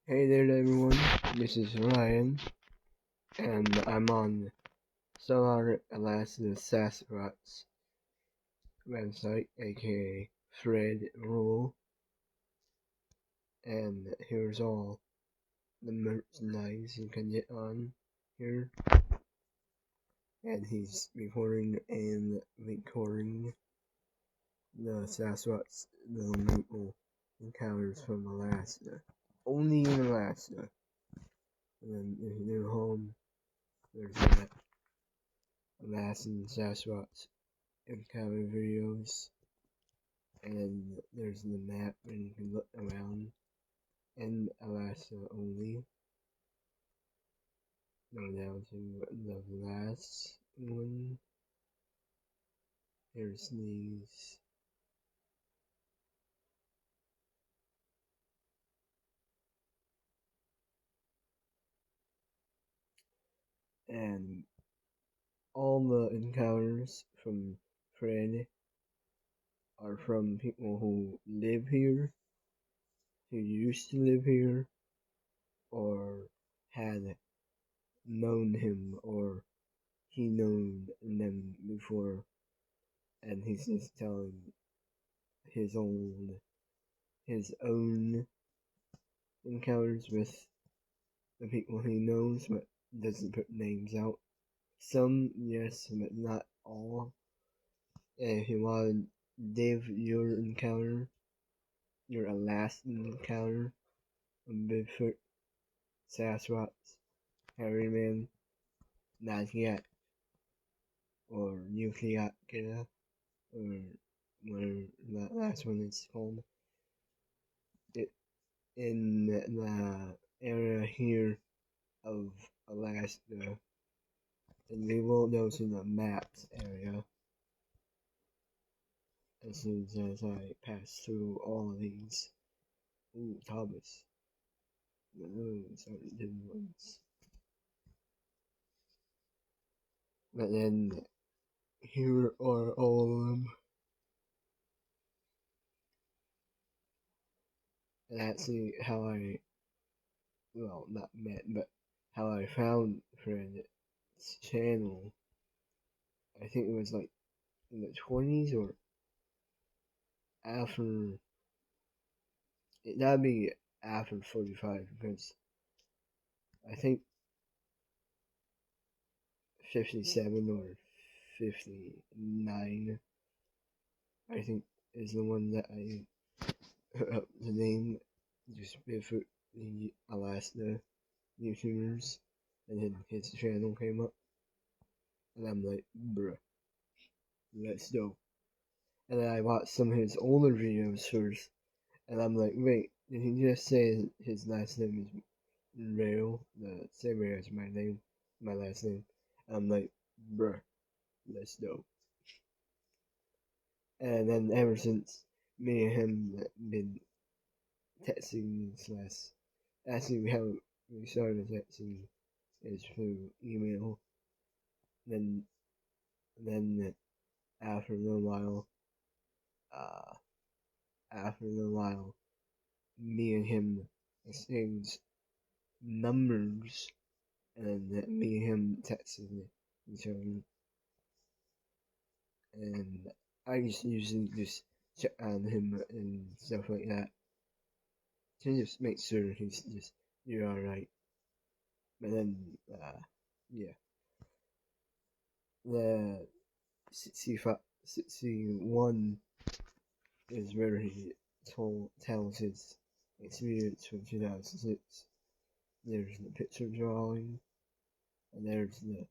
Hey there everyone, this is Ryan, and I'm on Solar Alaska Sasquatch website, aka Fred Rule, and here's all the merchandise you can get on here, and he's recording the Sasquatch little maple encounters from Alaska, only in Alaska, and then his new home, there's that Alaskan Sasquatch encounter videos, and there's the map and you can look around in Alaska only. Go down to the last one. Here's these. And all the encounters from Fred are from people who live here, who used to live here, or had known him, or he known them before, and he's just telling his own encounters with the people he knows, but doesn't put names out. Some, yes, but not all. And if you want to live your encounter, your Alaskan encounter of Bigfoot, Sasquatch, Hairy Man, Nazgûl, or Yukiothira, or whatever that last one is called, it, in the area here of Alaska, and we will notice in the maps area as soon as I pass through all of these. Ooh, Thomas. Those are the good ones. But then here are all of them. And actually how I, well, not met, but how I found Fred's channel. I think it was like in the 20s or after, it gotta be after 45 because I think 57 or 59, I think, is the one that I put up the name, just Bigfoot the Alaska YouTubers, and then his channel came up, and I'm like, bruh, let's go. And then I watched some of his older videos first, and I'm like, wait, did he just say his last name is Rail, the same way as my last name? And I'm like, bruh, let's go. And then ever since, me and him been texting slash, actually we started texting is through email. Then after a little while, uh, me and him exchanged numbers, and then me and him texted each other, and I usually just check on him and stuff like that to just make sure you're alright. But then, yeah, the 61 is where he tells his experience from 2006. There's the picture drawing, and there's the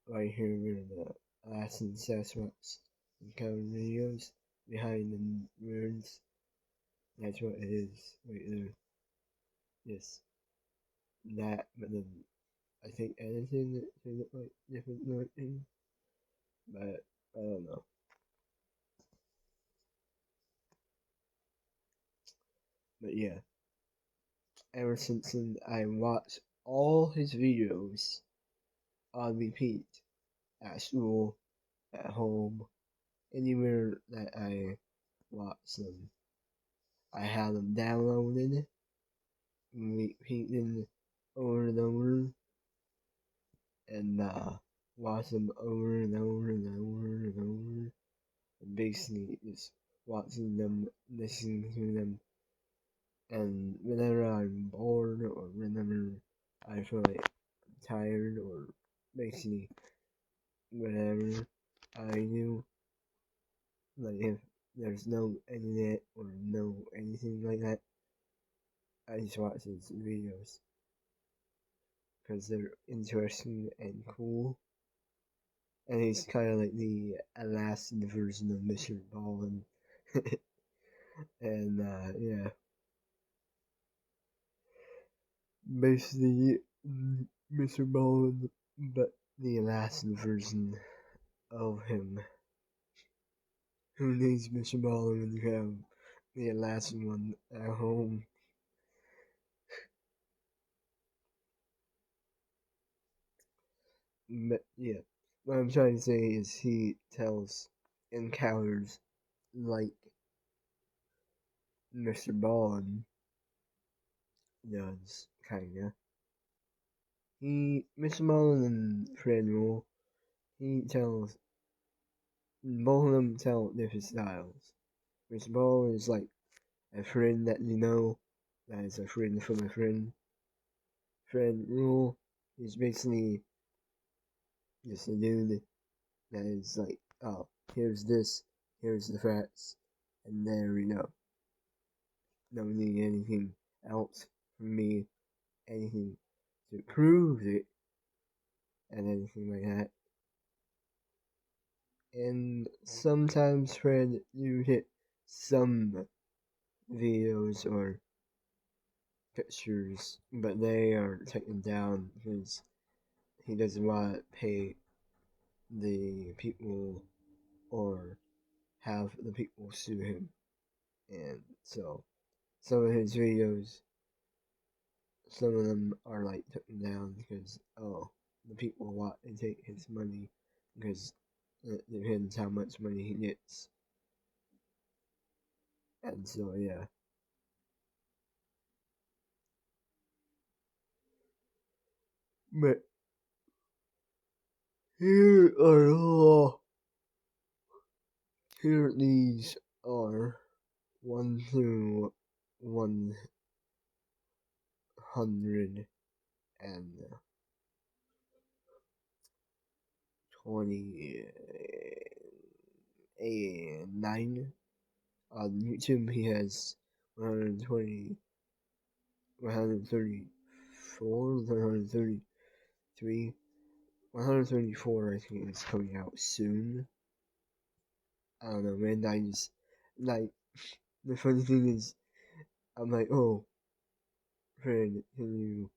right here where the Alaskan Sasquatch encounter videos behind the words. That's what it is right there. Yes, that, but then I think editing it to look like different looking, but I don't know. But yeah, ever since then I watched all his videos on repeat at school, at home, anywhere that I watch them. I have them downloaded, repeating over and over, and watch them over and over and over and over. And basically, just watching them, listening to them, and whenever I'm bored or whenever I feel like I'm tired or basically whatever I do, like if there's no internet or no anything like that, I just watch his videos because they're interesting and cool. And he's kind of like the Alaskan version of Mr. Ballin. And yeah, basically Mr. Ballin, but the Alaskan version of him. Who needs Mr. Ballin when you have the Alaskan one at home? But yeah, what I'm trying to say is he tells encounters like Mr. Ballin does, kinda. Mr. Ballin and Fred Rule, he tells, both of them tell different styles. Mr. Ballin is like a friend that you know, that is a friend from a friend. Fred Rule is basically just a dude that is like, oh, here's this, here's the facts, and there we go. Don't need anything else from me, anything to prove it, and anything like that. And sometimes, Fred, you hit some videos or pictures, but they are taken down because he doesn't want to pay the people or have the people sue him. And so, some of his videos, some of them are like taken down because, oh, the people want to take his money because it depends how much money he gets. And so, yeah. But here are all. Here these are 1 through 129. On YouTube, he has 120, 134, 133, 134. I think is coming out soon. I don't know, man. I just like the funny thing is, I'm like, oh, friend, can you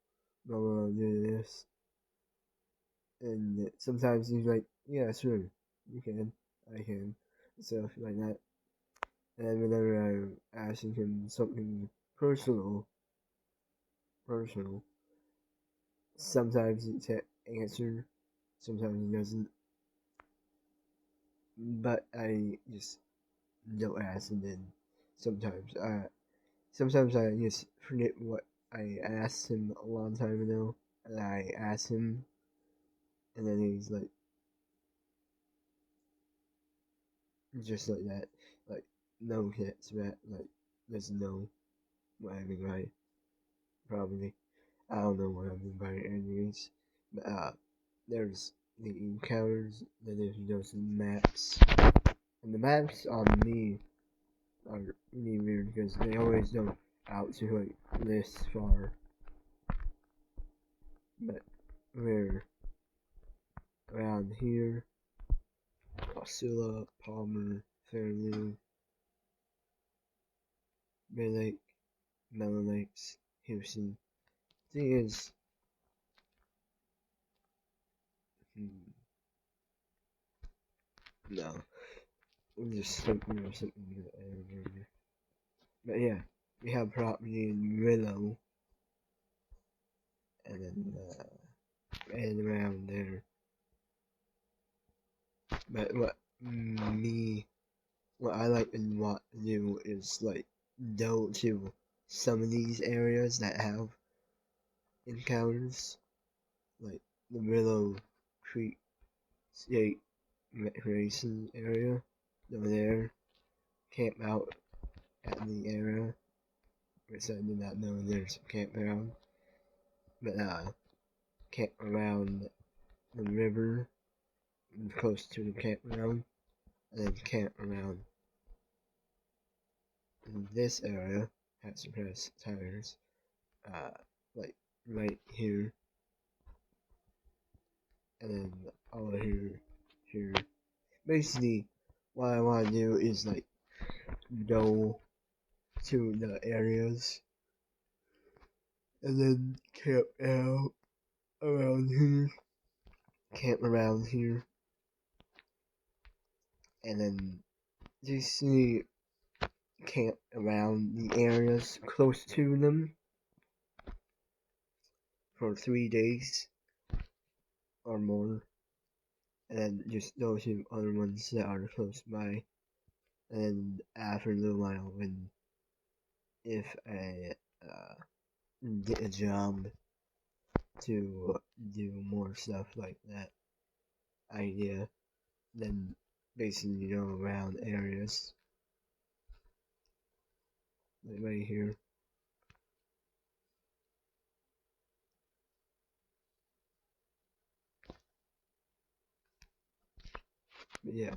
do this? And sometimes he's like, yeah, sure, you can, I can, stuff like that. And whenever I'm asking him something personal, sometimes he answer, sometimes he doesn't. But I just don't ask, and then sometimes I just forget what I asked him a long time ago, and I ask him, and then he's like, just like that, like no hits back, like doesn't know what I mean by probably. I don't know what I mean by anyways. But there's the encounters, then there's those maps, and the maps on me are really weird because they always go out to like this far. But we're around here, Osceola, Palmer, Fairview, Bay Lake, Melon Lakes, Houston. Thing is, no, I'm just thinking of something that I remember. But yeah, we have property in Willow, and then and around there. But what I like and what to do is like go to some of these areas that have encounters, like the Willow Creek State Recreation Area over there, camp out at the area, which I did not know there's a campground, but camp around the river close to the campground, and then camp around this area at Suppressed Tires, like right here, and then over here. Basically, what I want to do is like go to the areas and then camp out around here, and then basically camp around the areas close to them for 3 days or more, and then just go to other ones that are close by, and then after a little while, when if I get a job to do more stuff like that idea, then basically go around areas like right here. But yeah,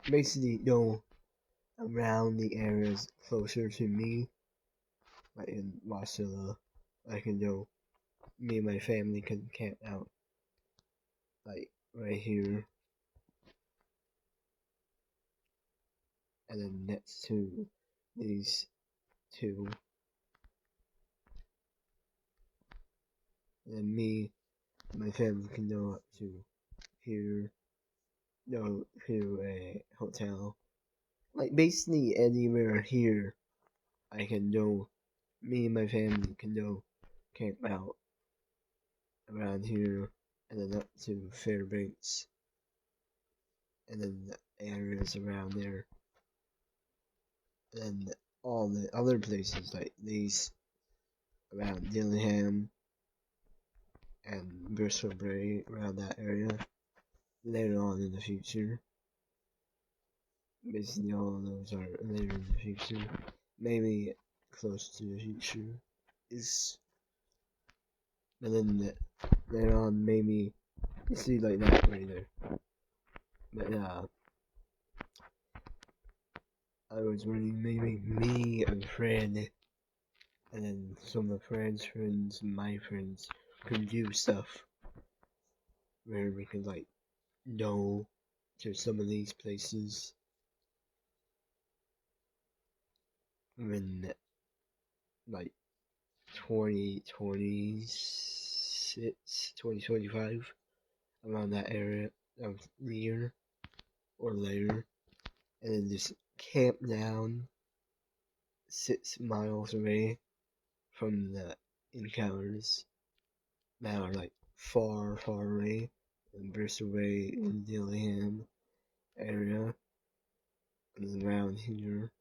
basically go around the areas closer to me, like in Wasilla. I can go, me and my family can camp out like right here, and then next to these two, and then me and my family can go up to here, go to a hotel, like basically anywhere here I can go, me and my family can go camp out around here, and then up to Fairbanks, and then the areas around there, and then all the other places like these around Dillingham and Bristol Bay, around that area later on in the future. Basically all of those are later in the future, maybe close to the future is, and then later on maybe you see like that right there. But I was wondering maybe me and Fred, and then some of Fred's friends and my friends could do stuff where we could like go to some of these places in like 2026, 2025, around that area of the year or later, and then just camp down 6 miles away from the encounters that are like far, far away in Bristol Bay and Dillingham area and around here.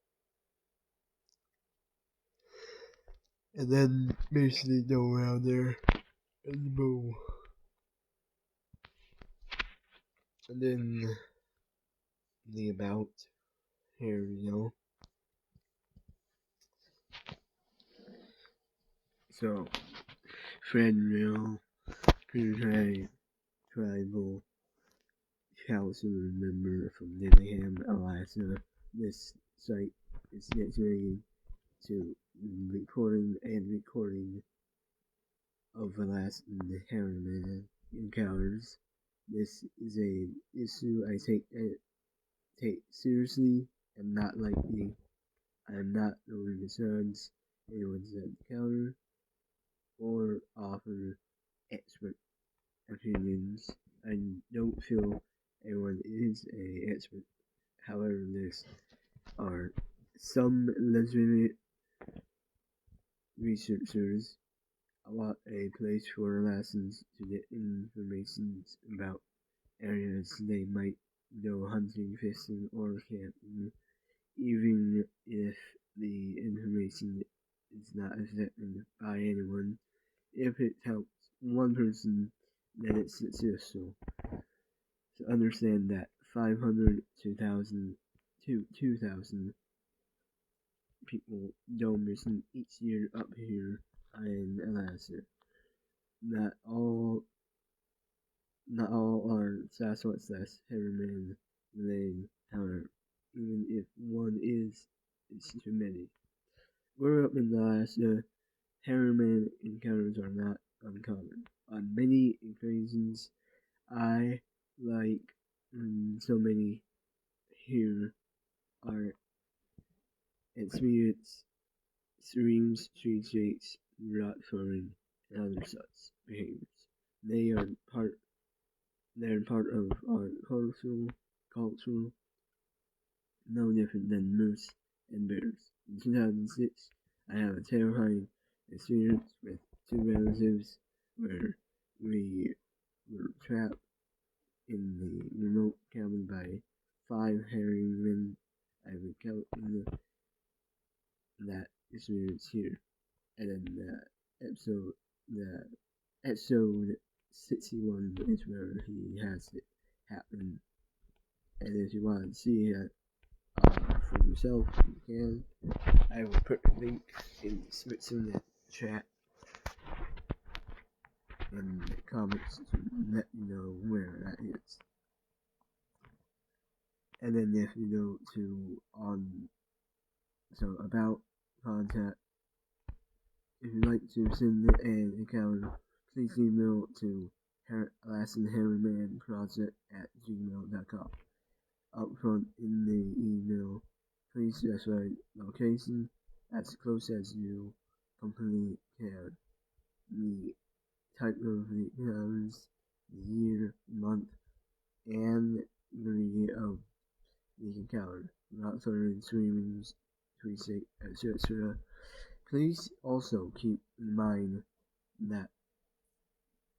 And then basically go around there and boom. And then the about here, you know. So, Fredville, tribal council member from Dillingham, Alaska. This site is dedicated to recording of Alaskan Harriman encounters. This is a issue I take seriously and not lightly. I am not going to judge anyone's encounter or offer expert opinions. I don't feel anyone is an expert. However, there are some legitimate researchers. I want a place for Alaskans to get information about areas they might go hunting, fishing, or camping, even if the information is not affected by anyone. If it helps one person, then it's successful. To understand that 500 to 2,000 people go missing each year up here in Alaska. Not all, not all are Sasquatch/Hammerman related, however, even if one is, it's too many. We're up in Alaska. Hammerman encounters are not uncommon. On many occasions, I, like so many here, are experienced streams, street shakes, rock throwing, and other such behaviors. They are part. They're part of our culture, no different than moose and bears. In 2006, I have a terrifying experience with two relatives where we were trapped in the remote cabin by 5 hairy men. I recount that experience here. And then the episode 61 is where he has it happen. And if you want to see it for yourself, you can. I will put a link in the Switzerland chat in the comments to let you know where that is. And then if you go to about contact, if you'd like to send an encounter, please email to AlaskanHairymanProject@gmail.com. Up front in the email, please specify location as close as you completely can, the type of the encounters, the year, month, and degree of the encounter, not throwing, screaming, tweeting, etc. Please also keep in mind that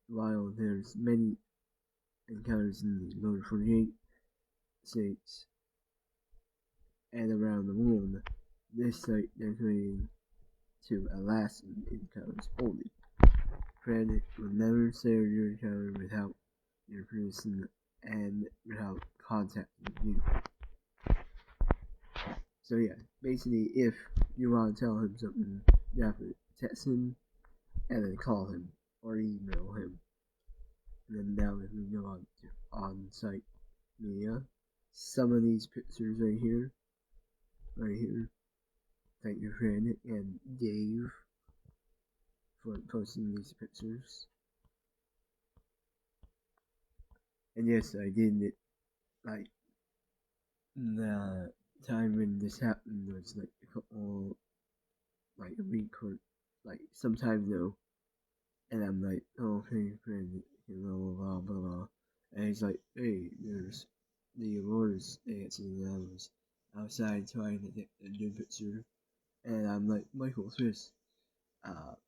while there's many encounters in the lower 48 states and around the world, this site dedicated to Alaskan encounters only. Granted, will never share your encounter without your permission and without contacting you. So yeah, basically, if you want to tell him something, you have to text him and then call him or email him. And then now if we go on to on-site media, some of these pictures right here, thank you friend and Dave for posting these pictures. And yes, I did it, like, the time when this happened was like a week or like some time ago. And I'm like, oh, hey, friend, blah, blah, blah. And he's like, hey, there's the awards dancing, and I was outside trying to get a good picture. And I'm like, Michael Swiss.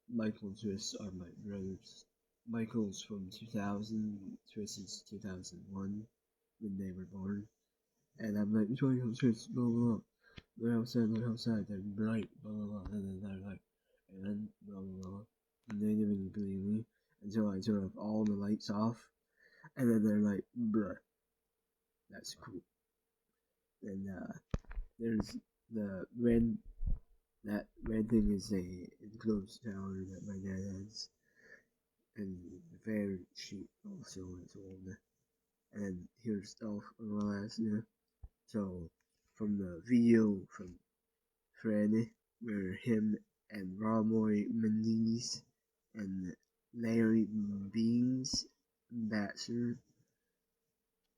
Michael and Swiss are my brothers. Michael's from 2000, Swiss is 2001, when they were born. And I'm like, Michael Swiss, blah, blah, blah. Look outside, they're bright, blah, blah, blah. And then they're like, and blah, blah, blah. And they didn't really believe me until I turn all the lights off. And then they're like, bruh, that's cool. And there's the red, that red thing is a enclosed tower that my dad has. And the fair sheet also is old. And here's stuff of Alaska. So, from the video from Fred, where him and Romoy Mendes and Larry Beans Batcher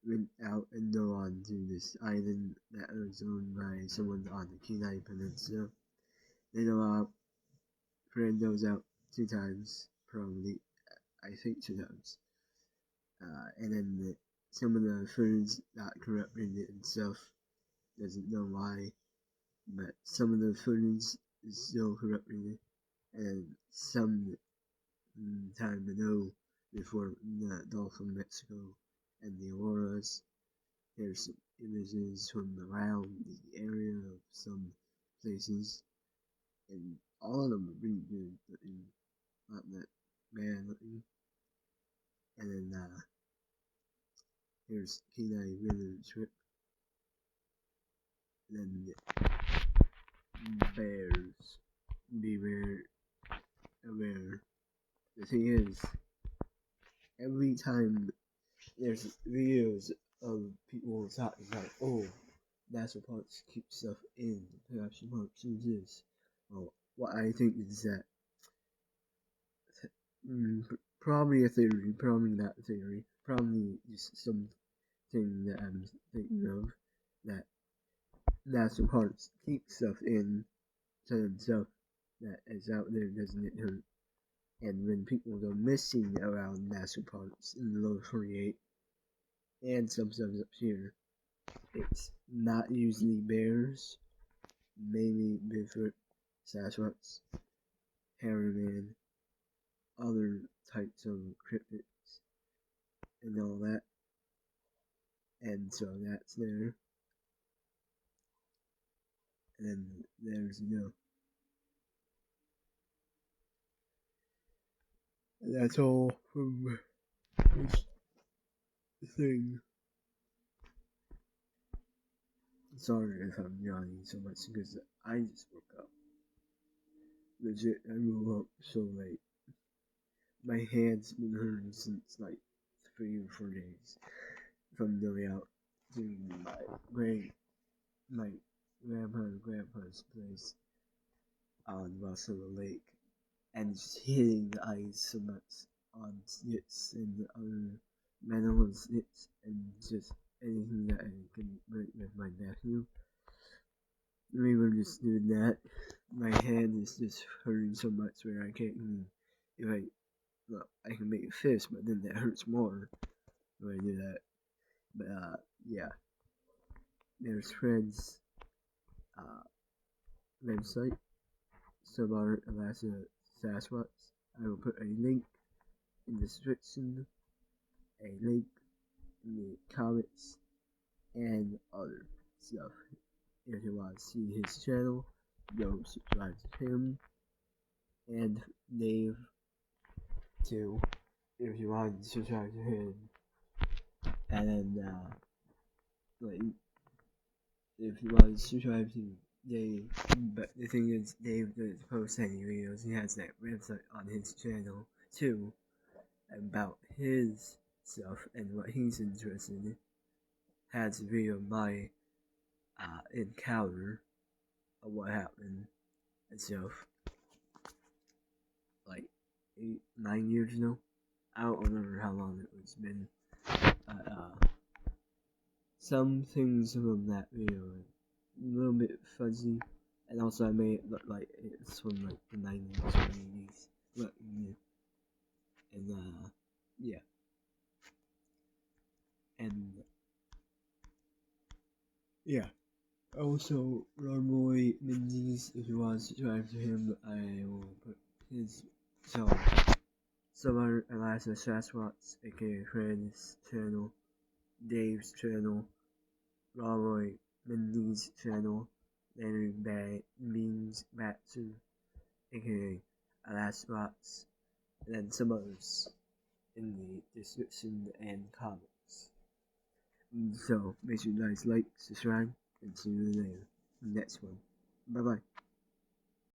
went out and go on to this island that was owned by someone on the Kenai Peninsula. They go out, Fred goes out 2 times, probably, I think 2 times. And then some of the foods got corrupted and stuff, doesn't know why, but some of the footage is still corrupted, and some time ago, before the Gulf of Mexico and the auroras, there's some images from around the area of some places, and all of them are really good looking, not that bad looking. And then here's Kenai River Trip. And then bears. Beware, aware. The thing is, every time there's videos of people talking about, oh, national parks keep stuff in, national parks do this. Well, what I think is that probably a theory, probably not a theory, probably just something that I'm thinking of, that national parks keep stuff in to themselves that is out there doesn't get hurt. And when people go missing around national parks in the lower 48 and some stuff up here, it's not usually bears, maybe Bigfoot, Sasquatch, Harriman, other types of cryptids, and all that. And so that's there. And then there's, that's all from this thing. Sorry if I'm yawning so much because I just woke up. Legit, I woke up so late. My hand's been hurting since like 3 or 4 days from going out to my grandpa and grandpa's place on Russell Lake and just hitting the ice so much on sticks and other metal sticks and just anything that I can break with my nephew. We were just doing that. My hand is just hurting so much where I can't even, I can make a fist, but then that hurts more when I do that. But yeah, there's Fred's website, Subar Alaska Sasquatch. I will put a link in the description, a link in the comments, and other stuff. If you want to see his channel, go subscribe to him, and Dave too, if you want to subscribe to him. And then, if you want to subscribe to Dave, but the thing is, Dave doesn't post any videos. He has that website on his channel too about his stuff and what he's interested in. Has a video of my encounter of what happened and stuff, like 8-9 years ago. I don't remember how long it was been. Some things from that video are a little bit fuzzy, and also I made it look like it's from like the 90s or 80s. But, and yeah. And yeah. Also, Roy Menzies, if you want to subscribe to him, I will put his Summer Alaska Sasquatch, aka Fred's channel, Dave's channel, Roy Menzies' channel, Larry Beans Batson, aka Alaska, and then some others in the description and comments. So, make sure you guys like, subscribe, and see you later. Next one. Bye bye.